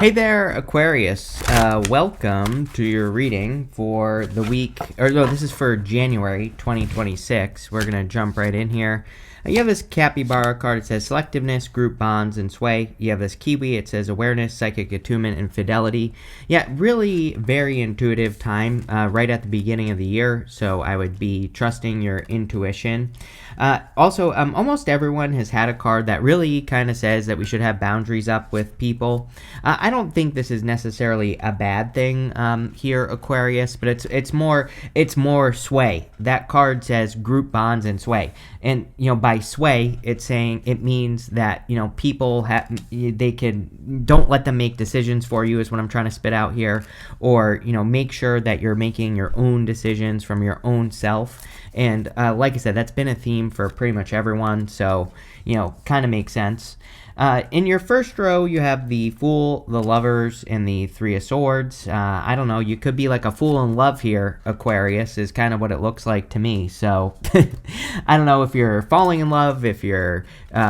Hey there, Aquarius. Welcome to your reading for the week, or no, this is for January 2026. We're going to jump right in here. You have this capybara card. It says selectiveness, group bonds, and sway. You have this kiwi. It says awareness, psychic attunement, and fidelity. Yeah, really very intuitive time right at the beginning of the year. So I would be trusting your intuition. Also, almost everyone has had a card that really kind of says that we should have boundaries up with people. I don't think this is necessarily a bad thing here, Aquarius, but it's more sway. That card says group bonds and sway, and by sway, it means that people don't let them make decisions for you is what I'm trying to spit out here, or make sure that you're making your own decisions from your own self. And like I said, that's been a theme for pretty much everyone, so kind of makes sense. In your first row, you have the Fool, the Lovers, and the Three of Swords. I don't know, you could be like a fool in love here, Aquarius, is kind of what it looks like to me. So, I don't know if you're falling in love, if you're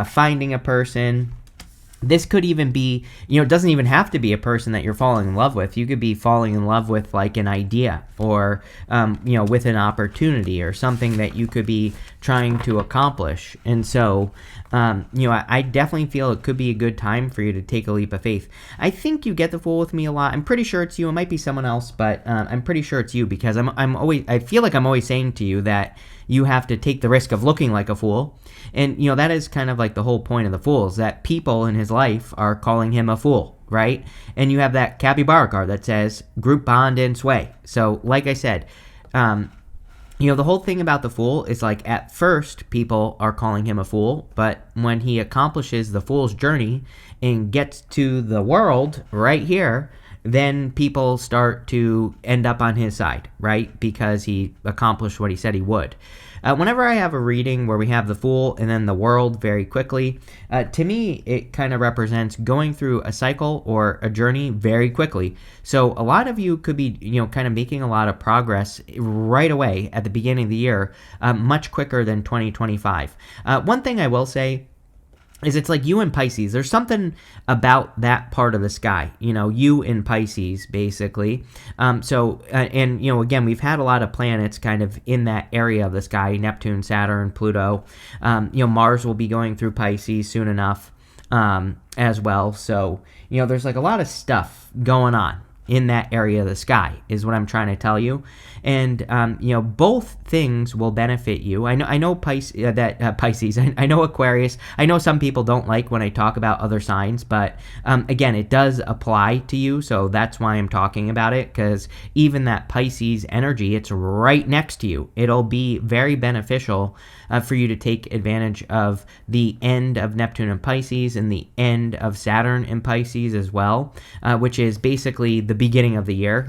finding a person. This could even be, it doesn't even have to be a person that you're falling in love with. You could be falling in love with like an idea or, with an opportunity or something that you could be trying to accomplish. And so, I definitely feel it could be a good time for you to take a leap of faith. I think you get the Fool with me a lot. I'm pretty sure it's you. It might be someone else, but I'm pretty sure it's you because I feel like I'm always saying to you that you have to take the risk of looking like a fool. And, that is kind of like the whole point of the Fool, is that people in his life are calling him a fool, right? And you have that capybara card that says group bond and sway. So, like I said, the whole thing about the Fool is like at first people are calling him a fool, but when he accomplishes the Fool's journey and gets to the world right here, then people start to end up on his side, right? Because he accomplished what he said he would. Whenever I have a reading where we have the Fool and then the world very quickly, to me, it kind of represents going through a cycle or a journey very quickly. So a lot of you could be, kind of making a lot of progress right away at the beginning of the year, much quicker than 2025. One thing I will say is it's like you in Pisces. There's something about that part of the sky, you in Pisces, basically. Again, we've had a lot of planets kind of in that area of the sky, Neptune, Saturn, Pluto. Mars will be going through Pisces soon enough as well. So, there's like a lot of stuff going on in that area of the sky is what I'm trying to tell you. And, both things will benefit you. I know Pisces, I know Aquarius. I know some people don't like when I talk about other signs, but again, it does apply to you. So that's why I'm talking about it, because even that Pisces energy, it's right next to you. It'll be very beneficial for you to take advantage of the end of Neptune in Pisces and the end of Saturn in Pisces as well, which is basically the beginning of the year.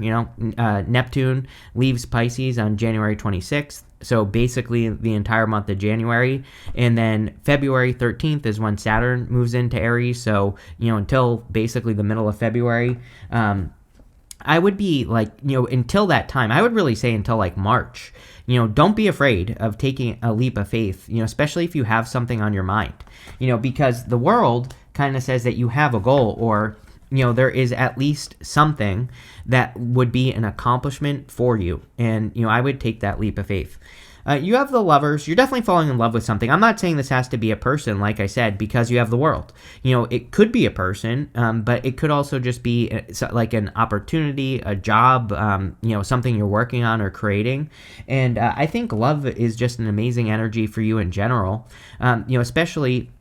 Neptune leaves Pisces on January 26th, so basically the entire month of January, and then February 13th is when Saturn moves into Aries, so until basically the middle of February, I would be like, until that time, I would really say until like March, don't be afraid of taking a leap of faith, especially if you have something on your mind, because the world kind of says that you have a goal, or there is at least something that would be an accomplishment for you. And, I would take that leap of faith. You have the Lovers. You're definitely falling in love with something. I'm not saying this has to be a person, like I said, because you have the World. It could be a person, but it could also just be like an opportunity, a job, something you're working on or creating. And I think love is just an amazing energy for you in general, especially.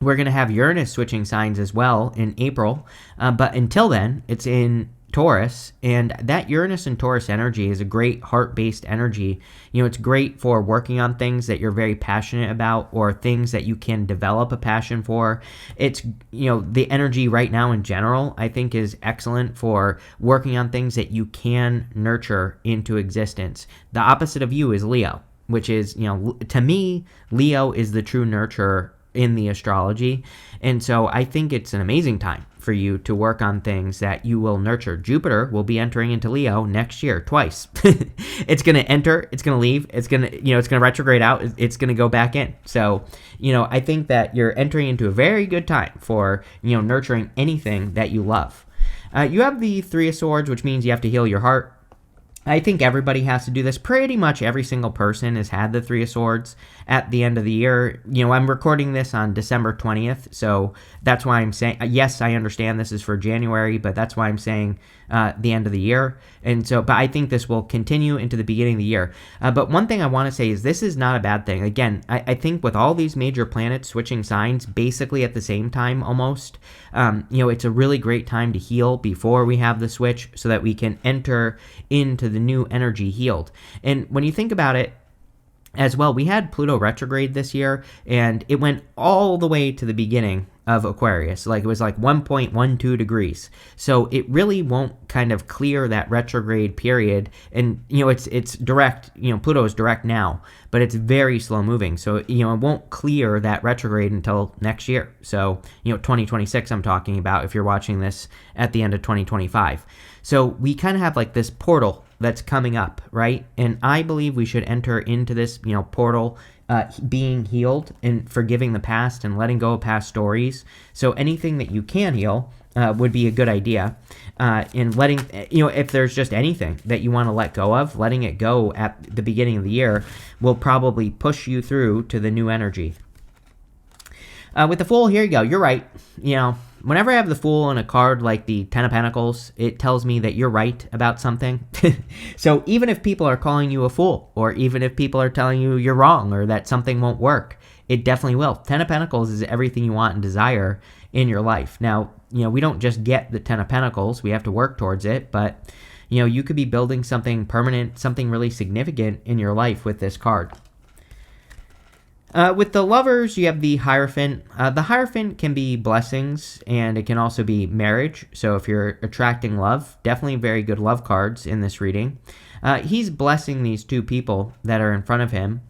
We're going to have Uranus switching signs as well in April, but until then, it's in Taurus, and that Uranus and Taurus energy is a great heart-based energy. It's great for working on things that you're very passionate about or things that you can develop a passion for. It's, the energy right now in general, I think, is excellent for working on things that you can nurture into existence. The opposite of you is Leo, which is, to me, Leo is the true nurturer in the astrology. And so I think it's an amazing time for you to work on things that you will nurture. Jupiter will be entering into Leo next year twice. It's going to enter, it's going to leave, it's going to, it's going to retrograde out, it's going to go back in. So, I think that you're entering into a very good time for, nurturing anything that you love. You have the Three of Swords, which means you have to heal your heart. I think everybody has to do this. Pretty much every single person has had the Three of Swords at the end of the year. I'm recording this on December 20th, so that's why I'm saying, yes, I understand this is for January, but that's why I'm saying the end of the year. And so, but I think this will continue into the beginning of the year. But one thing I want to say is this is not a bad thing. Again, I think with all these major planets switching signs basically at the same time almost, it's a really great time to heal before we have the switch so that we can enter into the new energy healed. And when you think about it, as well, we had Pluto retrograde this year, and it went all the way to the beginning of Aquarius. Like, it was like 1.12 degrees. So it really won't kind of clear that retrograde period. And, it's direct, Pluto is direct now, but it's very slow moving. So, it won't clear that retrograde until next year. So, 2026, I'm talking about if you're watching this at the end of 2025. So we kind of have like this portal that's coming up, right? And I believe we should enter into this, portal being healed and forgiving the past and letting go of past stories. So anything that you can heal would be a good idea. And letting, if there's just anything that you want to let go of, letting it go at the beginning of the year will probably push you through to the new energy. With the Fool, here you go. You're right. Whenever I have the Fool in a card like the Ten of Pentacles, it tells me that you're right about something. So even if people are calling you a fool, or even if people are telling you you're wrong or that something won't work, it definitely will. Ten of Pentacles is everything you want and desire in your life. Now, we don't just get the Ten of Pentacles. We have to work towards it. But, you could be building something permanent, something really significant in your life with this card. With the Lovers, you have the Hierophant. The Hierophant can be blessings, and it can also be marriage. So if you're attracting love, definitely very good love cards in this reading. He's blessing these two people that are in front of him.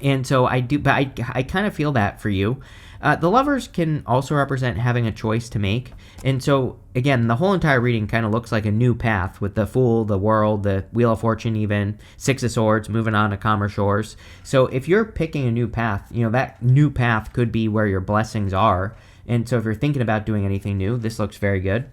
And so I kind of feel that for you. The Lovers can also represent having a choice to make. And so, again, the whole entire reading kind of looks like a new path with the Fool, the World, the Wheel of Fortune even, Six of Swords, moving on to calmer shores. So if you're picking a new path, that new path could be where your blessings are. And so if you're thinking about doing anything new, this looks very good.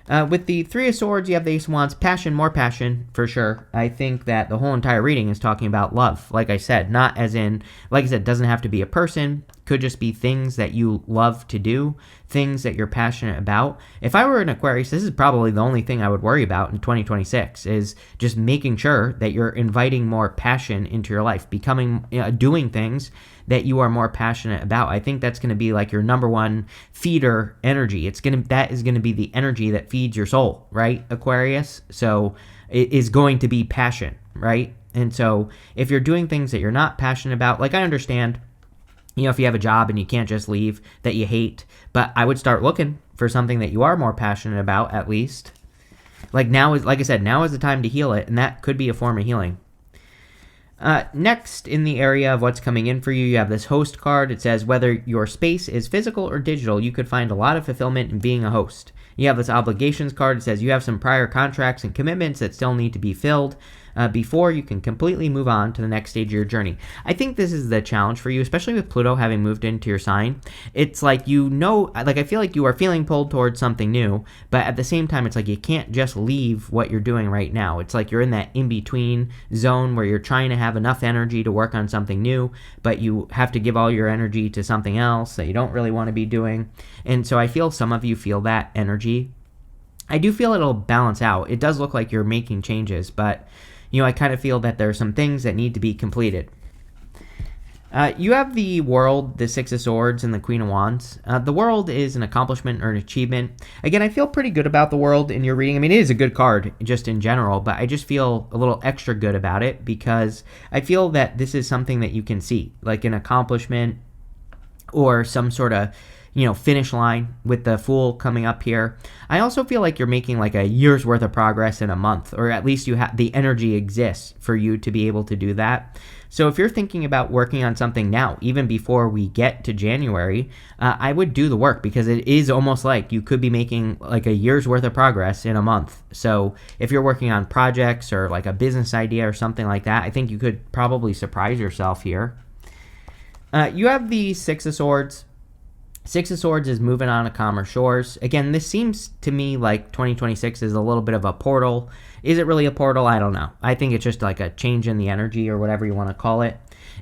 With the Three of Swords, you have the Ace of Wands. Passion, more passion, for sure. I think that the whole entire reading is talking about love, like I said. Not as in, like I said, doesn't have to be a person. Could just be things that you love to do, things that you're passionate about. If I were an Aquarius, this is probably the only thing I would worry about in 2026, is just making sure that you're inviting more passion into your life, doing things that you are more passionate about. I think that's going to be like your number one feeder energy. That is going to be the energy that feeds your soul, right, Aquarius? So it is going to be passion, right? And so if you're doing things that you're not passionate about, like I understand, if you have a job and you can't just leave that you hate, but I would start looking for something that you are more passionate about, at least. Like I said, now is the time to heal it, and that could be a form of healing. Next, in the area of what's coming in for you, you have this host card. It says, whether your space is physical or digital, you could find a lot of fulfillment in being a host. You have this obligations card. It says you have some prior contracts and commitments that still need to be filled before you can completely move on to the next stage of your journey. I think this is the challenge for you, especially with Pluto having moved into your sign. It's like, I feel like you are feeling pulled towards something new, but at the same time, it's like you can't just leave what you're doing right now. It's like you're in that in-between zone where you're trying to have enough energy to work on something new, but you have to give all your energy to something else that you don't really want to be doing. And so I feel some of you feel that energy. I do feel it'll balance out. It does look like you're making changes, but I kind of feel that there are some things that need to be completed. You have the World, the Six of Swords, and the Queen of Wands. The World is an accomplishment or an achievement. Again, I feel pretty good about the World in your reading. I mean, it is a good card just in general, but I just feel a little extra good about it because I feel that this is something that you can see, like an accomplishment or some sort of finish line with the Fool coming up here. I also feel like you're making like a year's worth of progress in a month, or at least the energy exists for you to be able to do that. So if you're thinking about working on something now, even before we get to January, I would do the work because it is almost like you could be making like a year's worth of progress in a month. So if you're working on projects or like a business idea or something like that, I think you could probably surprise yourself here. You have the Six of Swords. Six of Swords is moving on to calmer shores. Again, this seems to me like 2026 is a little bit of a portal. Is it really a portal? I don't know. I think it's just like a change in the energy or whatever you want to call it.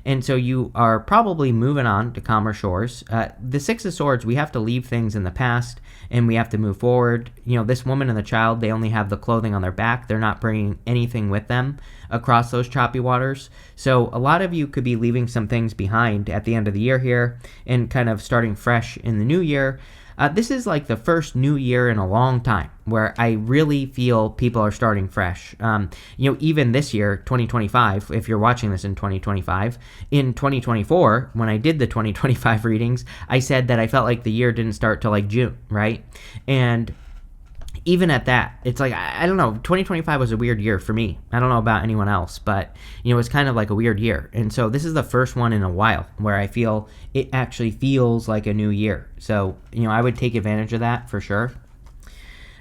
And so you are probably moving on to calmer shores. The Six of Swords, we have to leave things in the past and we have to move forward. This woman and the child, they only have the clothing on their back. They're not bringing anything with them across those choppy waters. So a lot of you could be leaving some things behind at the end of the year here and kind of starting fresh in the new year. This is like the first new year in a long time where I really feel people are starting fresh. Even this year, 2025, if you're watching this in 2025, in 2024, when I did the 2025 readings, I said that I felt like the year didn't start till like June, right? And even at that, it's like, I don't know, 2025 was a weird year for me. I don't know about anyone else, but, it was kind of like a weird year. And so this is the first one in a while where I feel it actually feels like a new year. So, I would take advantage of that for sure.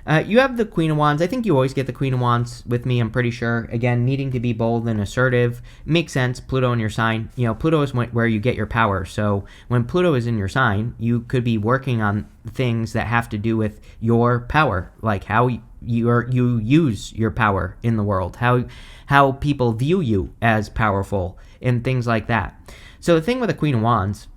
You have the Queen of Wands. I think you always get the Queen of Wands with me, I'm pretty sure. Again, needing to be bold and assertive. Makes sense. Pluto in your sign. Pluto is where you get your power. So when Pluto is in your sign, you could be working on things that have to do with your power, like how you use your power in the world, how people view you as powerful, and things like that. So the thing with the Queen of Wands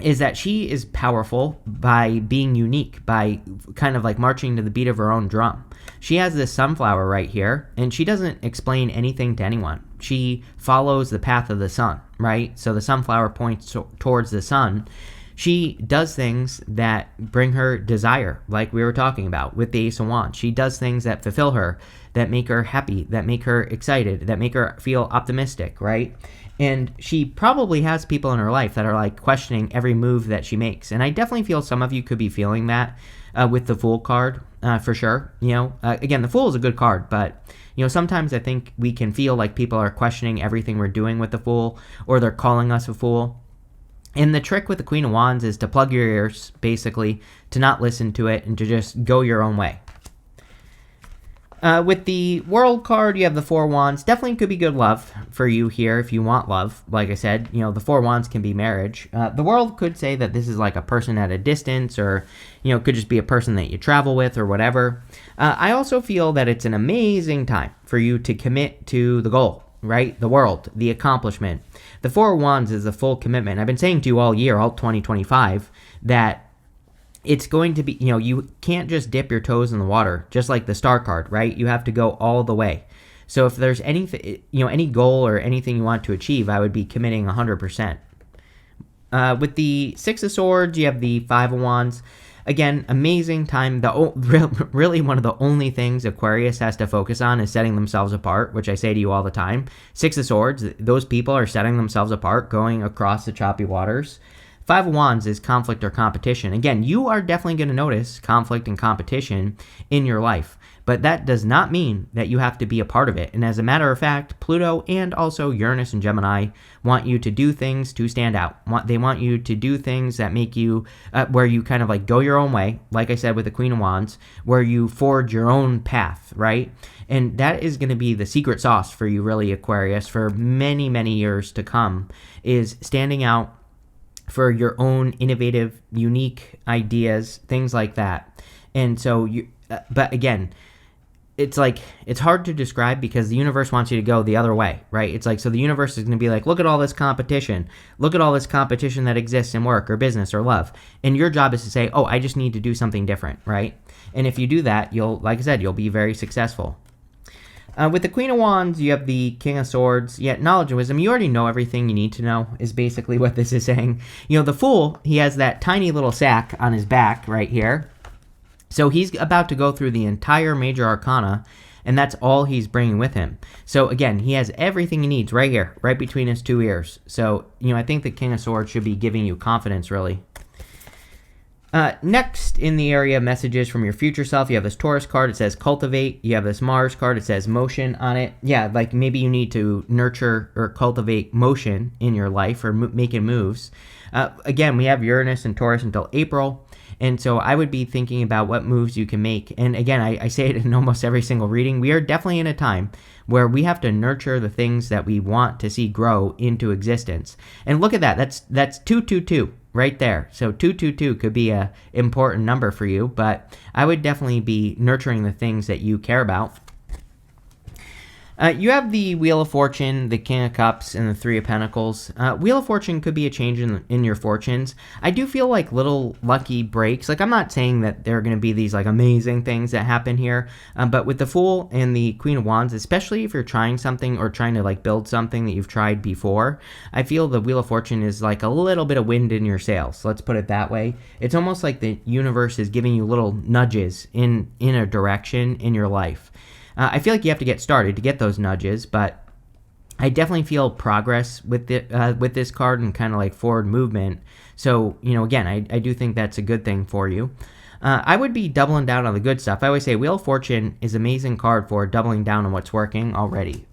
is that she is powerful by being unique, by kind of like marching to the beat of her own drum. She has this sunflower right here, and she doesn't explain anything to anyone. She follows the path of the sun, right? So the sunflower points towards the sun. She does things that bring her desire, like we were talking about with the Ace of Wands. She does things that fulfill her, that make her happy, that make her excited, that make her feel optimistic, right? And she probably has people in her life that are like questioning every move that she makes. And I definitely feel some of you could be feeling that with the Fool card for sure. Again, the Fool is a good card, but sometimes I think we can feel like people are questioning everything we're doing with the Fool, or they're calling us a fool. And the trick with the Queen of Wands is to plug your ears, basically, to not listen to it and to just go your own way. With the World card, you have the Four Wands. Definitely could be good love for you here if you want love. Like I said, the Four Wands can be marriage. The World could say that this is like a person at a distance, or, it could just be a person that you travel with or whatever. I also feel that it's an amazing time for you to commit to the goal, right? The world, the accomplishment. The Four Wands is the full commitment. I've been saying to you all year, all 2025, that it's going to be, you can't just dip your toes in the water, just like the Star card, right? You have to go all the way. So if there's anything, any goal or anything you want to achieve, I would be committing 100%. With the Six of Swords, you have the Five of Wands. Again, amazing time. Really one of the only things Aquarius has to focus on is setting themselves apart, which I say to you all the time. Six of Swords, those people are setting themselves apart, going across the choppy waters. Five of Wands is conflict or competition. Again, you are definitely going to notice conflict and competition in your life, but that does not mean that you have to be a part of it. And as a matter of fact, Pluto and also Uranus and Gemini want you to do things to stand out. They want you to do things that make you, where you kind of like go your own way, like I said with the Queen of Wands, where you forge your own path, right? And that is going to be the secret sauce for you, really, Aquarius, for many, many years to come, is standing out for your own innovative, unique ideas, things like that. And so but again, it's like, it's hard to describe because the universe wants you to go the other way, right? It's like, so the universe is going to be like, look at all this competition. Look at all this competition that exists in work or business or love. And your job is to say, oh, I just need to do something different, right? And if you do that, like I said, you'll be very successful. With the Queen of Wands, you have the King of Swords. Knowledge and wisdom. You already know everything you need to know, is basically what this is saying. The Fool, he has that tiny little sack on his back right here. So he's about to go through the entire major arcana, and that's all he's bringing with him. So again, he has everything he needs right here, right between his two ears. So, I think the King of Swords should be giving you confidence, really. Next in the area of messages from your future self, you have this Taurus card. It says cultivate. You have this Mars card. It says motion on it. Yeah, like maybe you need to nurture or cultivate motion in your life or making moves. Again, we have Uranus and Taurus until April. And so I would be thinking about what moves you can make. And again, I say it in almost every single reading. We are definitely in a time where we have to nurture the things that we want to see grow into existence. And look at that. That's 222. right there. So 222 could be a important number for you, but I would definitely be nurturing the things that you care about. You have the Wheel of Fortune, the King of Cups, and the Three of Pentacles. Wheel of Fortune could be a change in your fortunes. I do feel like little lucky breaks. Like, I'm not saying that there are going to be these like amazing things that happen here, but with the Fool and the Queen of Wands, especially if you're trying something or trying to like build something that you've tried before, I feel the Wheel of Fortune is like a little bit of wind in your sails. Let's put it that way. It's almost like the universe is giving you little nudges in a direction in your life. I feel like you have to get started to get those nudges, but I definitely feel progress with this card and kind of like forward movement. So, again, I do think that's a good thing for you. I would be doubling down on the good stuff. I always say Wheel of Fortune is an amazing card for doubling down on what's working already.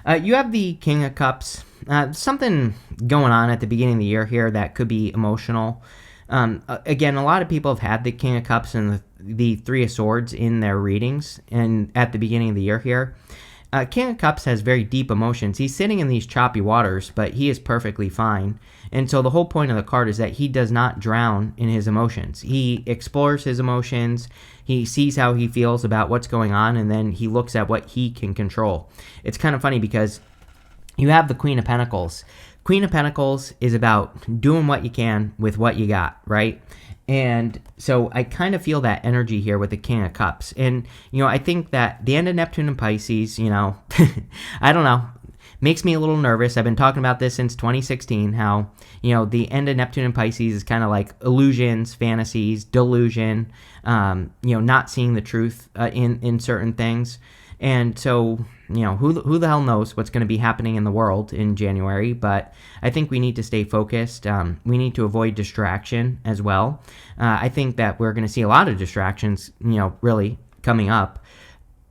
You have the King of Cups. Something going on at the beginning of the year here that could be emotional. Again, a lot of people have had the King of Cups and the Three of Swords in their readings and at the beginning of the year here. King of Cups has very deep emotions. He's sitting in these choppy waters, but he is perfectly fine. And so the whole point of the card is that he does not drown in his emotions. He explores his emotions. He sees how he feels about what's going on, and then he looks at what he can control. It's kind of funny because you have the Queen of Pentacles. Queen of Pentacles is about doing what you can with what you got, right? And so I kind of feel that energy here with the King of Cups. And, I think that the end of Neptune and Pisces, I don't know, makes me a little nervous. I've been talking about this since 2016, how, the end of Neptune and Pisces is kind of like illusions, fantasies, delusion, not seeing the truth in certain things. And so, who the hell knows what's going to be happening in the world in January, but I think we need to stay focused. We need to avoid distraction as well. I think that we're going to see a lot of distractions, really coming up.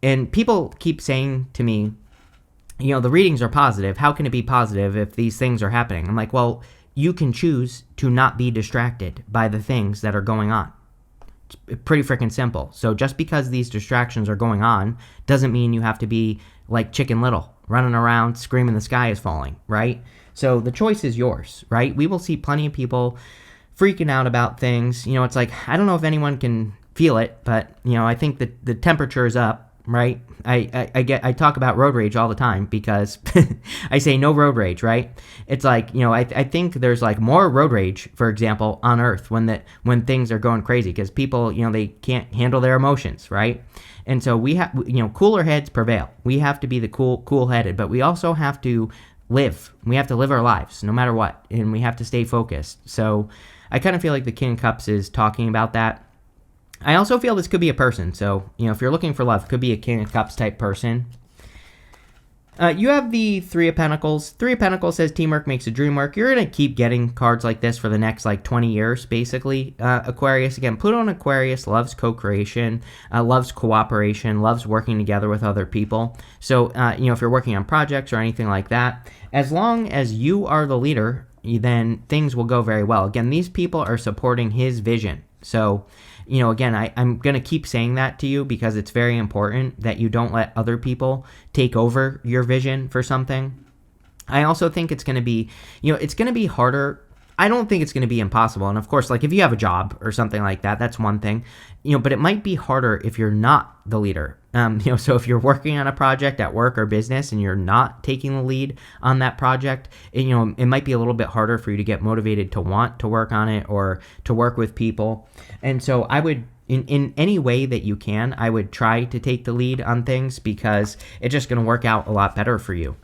And people keep saying to me, the readings are positive. How can it be positive if these things are happening? I'm like, well, you can choose to not be distracted by the things that are going on. Pretty freaking simple. So just because these distractions are going on doesn't mean you have to be like Chicken Little, running around screaming the sky is falling, right? So the choice is yours, right? We will see plenty of people freaking out about things. It's like, I don't know if anyone can feel it, but, I think that the temperature is up, right? I talk about road rage all the time because I say no road rage, right? It's like, I think there's like more road rage, for example, on Earth when things are going crazy because people, they can't handle their emotions, right? And so we have, cooler heads prevail. We have to be the cool-headed, but we also have to live. We have to live our lives no matter what, and we have to stay focused. So I kind of feel like the King of Cups is talking about that. I also feel this could be a person. So, if you're looking for love, it could be a King of Cups type person. You have the Three of Pentacles. Three of Pentacles says teamwork makes the dream work. You're going to keep getting cards like this for the next 20 years, basically. Aquarius, again, Pluto and Aquarius loves co-creation, loves cooperation, loves working together with other people. So, if you're working on projects or anything like that, as long as you are the leader, then things will go very well. Again, these people are supporting his vision. So, again, I'm going to keep saying that to you because it's very important that you don't let other people take over your vision for something. I also think it's going to be, it's going to be harder. I don't think it's going to be impossible. And of course, if you have a job or something like that, that's one thing, but it might be harder if you're not the leader. So if you're working on a project at work or business and you're not taking the lead on that project, it might be a little bit harder for you to get motivated to want to work on it or to work with people. And so I would, in any way that you can, I would try to take the lead on things because it's just going to work out a lot better for you.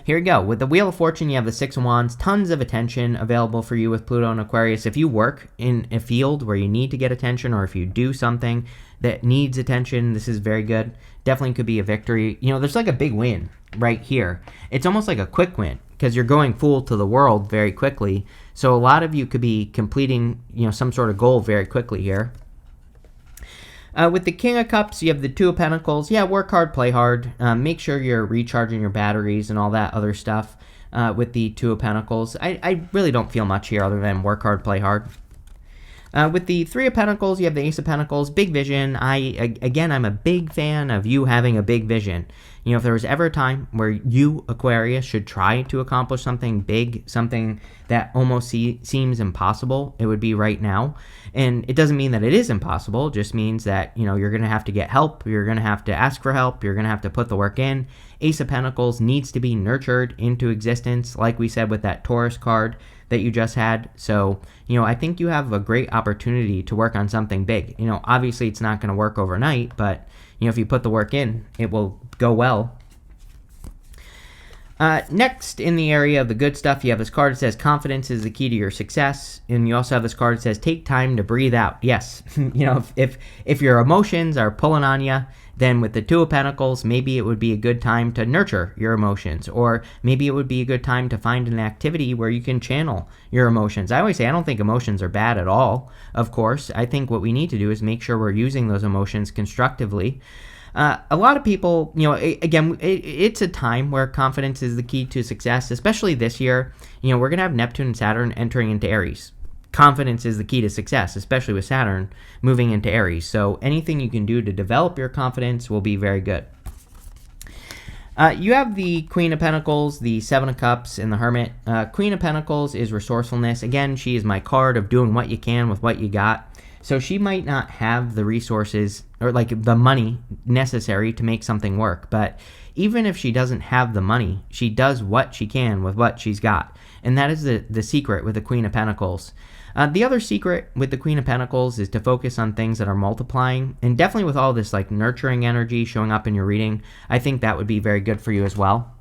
Here we go. With the Wheel of Fortune, you have the Six of Wands. Tons of attention available for you with Pluto and Aquarius. If you work in a field where you need to get attention, or if you do something that needs attention, this is very good. Definitely could be a victory. There's like a big win right here. It's almost like a quick win because you're going full to the world very quickly. So a lot of you could be completing, some sort of goal very quickly here. With the King of Cups, you have the Two of Pentacles. Yeah, work hard, play hard. Make sure you're recharging your batteries and all that other stuff with the Two of Pentacles. I really don't feel much here other than work hard, play hard. With the Three of Pentacles, you have the Ace of Pentacles. Big vision. I'm a big fan of you having a big vision. if there was ever a time where you, Aquarius, should try to accomplish something big, something that almost seems impossible, it would be right now. And it doesn't mean that it is impossible. It just means that, you're going to have to get help. You're going to have to ask for help. You're going to have to put the work in. Ace of Pentacles needs to be nurtured into existence, like we said with that Taurus card that you just had. So, I think you have a great opportunity to work on something big. Obviously it's not going to work overnight, but, if you put the work in, it will go well. Next, in the area of the good stuff, you have this card that says confidence is the key to your success. And you also have this card that says take time to breathe out. Yes, if your emotions are pulling on you, then with the Two of Pentacles, maybe it would be a good time to nurture your emotions, or maybe it would be a good time to find an activity where you can channel your emotions. I always say I don't think emotions are bad at all, of course. I think what we need to do is make sure we're using those emotions constructively. A lot of people, again, it's a time where confidence is the key to success, especially this year. We're going to have Neptune and Saturn entering into Aries. Confidence is the key to success, especially with Saturn moving into Aries. So anything you can do to develop your confidence will be very good. You have the Queen of Pentacles, the Seven of Cups, and the Hermit. Queen of Pentacles is resourcefulness. Again, she is my card of doing what you can with what you got. So she might not have the resources or like the money necessary to make something work. But even if she doesn't have the money, she does what she can with what she's got. And that is the secret with the Queen of Pentacles. The other secret with the Queen of Pentacles is to focus on things that are multiplying. And definitely with all this like nurturing energy showing up in your reading, I think that would be very good for you as well.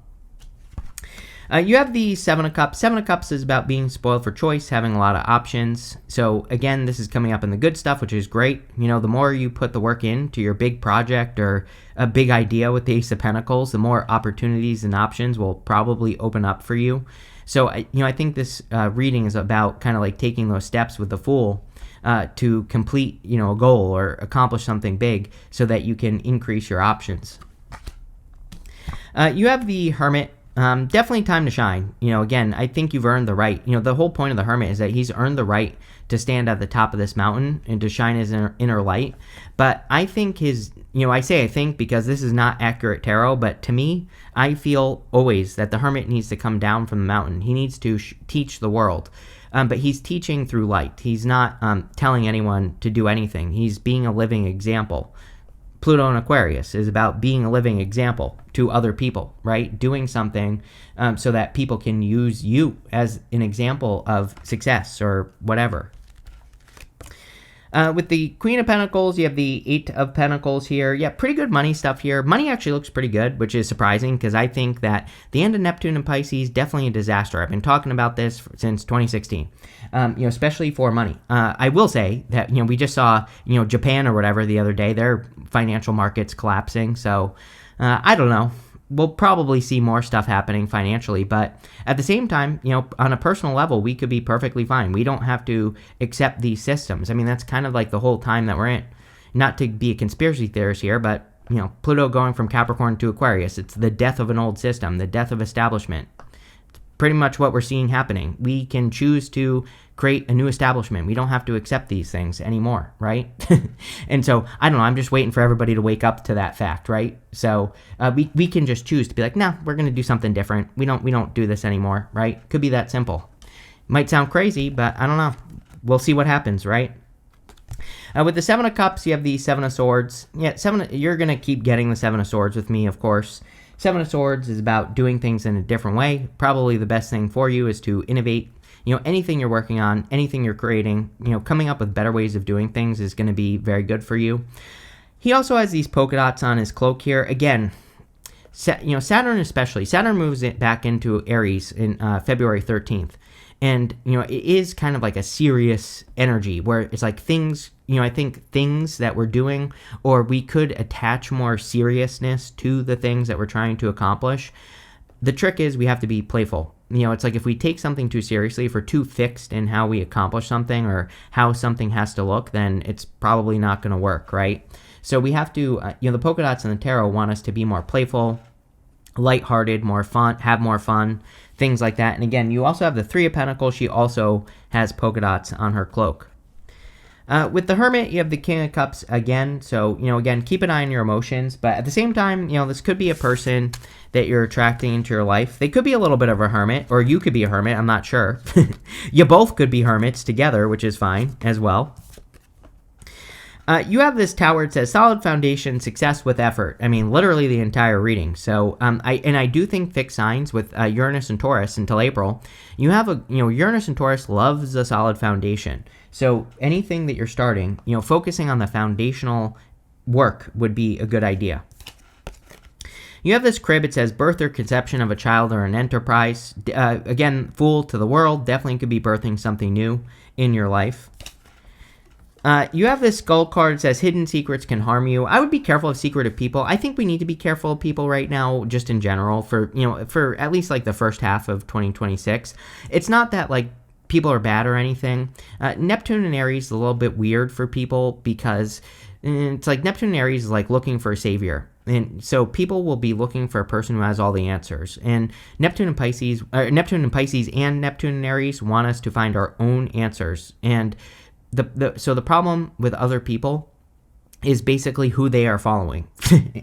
You have the Seven of Cups. Seven of Cups is about being spoiled for choice, having a lot of options. So again, this is coming up in the good stuff, which is great. The more you put the work into your big project or a big idea with the Ace of Pentacles, the more opportunities and options will probably open up for you. So, I think this reading is about kind of like taking those steps with the Fool to complete, a goal or accomplish something big so that you can increase your options. You have the Hermit. Definitely time to shine. Again, I think you've earned the right. The whole point of the Hermit is that he's earned the right to stand at the top of this mountain and to shine his inner light. But I think I say I think because this is not accurate tarot, but to me, I feel always that the Hermit needs to come down from the mountain. He needs to teach the world. But he's teaching through light. He's not telling anyone to do anything. He's being a living example. Pluto and Aquarius is about being a living example to other people, right? Doing something so that people can use you as an example of success or whatever. With the Queen of Pentacles, you have the Eight of Pentacles here. Yeah, pretty good money stuff here. Money actually looks pretty good, which is surprising because I think that the end of Neptune and Pisces, definitely a disaster. I've been talking about this since 2016, especially for money. I will say that, we just saw, Japan or whatever the other day, their financial markets collapsing. So I don't know. We'll probably see more stuff happening financially, but at the same time, on a personal level, we could be perfectly fine. We don't have to accept these systems. I mean, that's kind of like the whole time that we're in. Not to be a conspiracy theorist here, but, Pluto going from Capricorn to Aquarius, it's the death of an old system, the death of establishment. It's pretty much what we're seeing happening. We can choose to create a new establishment. We don't have to accept these things anymore, right? And so, I don't know, I'm just waiting for everybody to wake up to that fact, right? So, we can just choose to be like, no, we're going to do something different. We don't do this anymore, right? Could be that simple. Might sound crazy, but I don't know. We'll see what happens, right? With the Seven of Cups, you have the Seven of Swords. Yeah, you're going to keep getting the Seven of Swords with me, of course. Seven of Swords is about doing things in a different way. Probably the best thing for you is to innovate. Anything you're working on, anything you're creating, coming up with better ways of doing things is going to be very good for you. He also has these polka dots on his cloak here. Again, Saturn especially. Saturn moves it back into Aries in February 13th. And, it is kind of like a serious energy where it's like things, I think things that we're doing, or we could attach more seriousness to the things that we're trying to accomplish. The trick is we have to be playful. It's like if we take something too seriously, if we're too fixed in how we accomplish something or how something has to look, then it's probably not going to work, right? So we have to, the polka dots in the tarot want us to be more playful, lighthearted, more fun, have more fun, things like that. And again, you also have the Three of Pentacles. She also has polka dots on her cloak. With the Hermit, you have the King of Cups again. So, again, keep an eye on your emotions. But at the same time, this could be a person that you're attracting into your life. They could be a little bit of a hermit, or you could be a hermit. I'm not sure. You both could be hermits together, which is fine as well. You have this tower. It says solid foundation, success with effort. I mean, literally the entire reading. So, I do think fixed signs with Uranus and Taurus until April. You have Uranus and Taurus loves a solid foundation. So anything that you're starting, focusing on the foundational work would be a good idea. You have this crib. It says birth or conception of a child or an enterprise. Again, fool to the world. Definitely could be birthing something new in your life. You have this skull card. It says hidden secrets can harm you. I would be careful of secretive people. I think we need to be careful of people right now, just in general, for at least like the first half of 2026. It's not that like people are bad or anything. Neptune and Aries is a little bit weird for people because it's like Neptune and Aries is like looking for a savior. And so people will be looking for a person who has all the answers. And Neptune and Pisces and Neptune and Aries want us to find our own answers. And so the problem with other people is basically who they are following.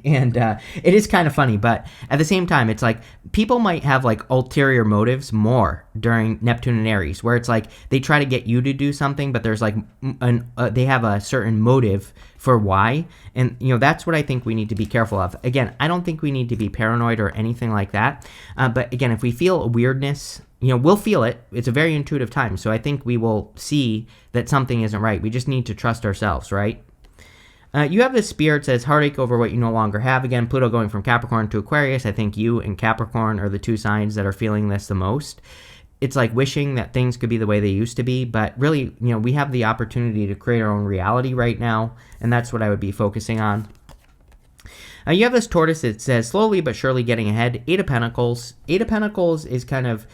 And it is kind of funny, but at the same time, it's like people might have like ulterior motives more during Neptune and Aries, where it's like they try to get you to do something, but there's like they have a certain motive for why. And, that's what I think we need to be careful of. Again, I don't think we need to be paranoid or anything like that. But again, if we feel a weirdness, we'll feel it. It's a very intuitive time. So I think we will see that something isn't right. We just need to trust ourselves, right? You have this spirit says heartache over what you no longer have. Again, Pluto going from Capricorn to Aquarius. I think you and Capricorn are the two signs that are feeling this the most. It's like wishing that things could be the way they used to be, but really, we have the opportunity to create our own reality right now, and that's what I would be focusing on. You have this tortoise that says slowly but surely getting ahead. Eight of Pentacles. Eight of Pentacles is kind of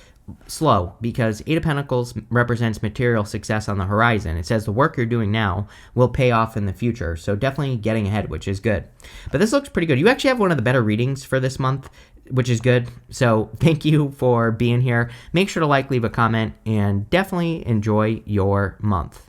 slow because Eight of Pentacles represents material success on the horizon. It says the work you're doing now will pay off in the future. So definitely getting ahead, which is good. But this looks pretty good. You actually have one of the better readings for this month, which is good. So thank you for being here. Make sure to like, leave a comment, and definitely enjoy your month.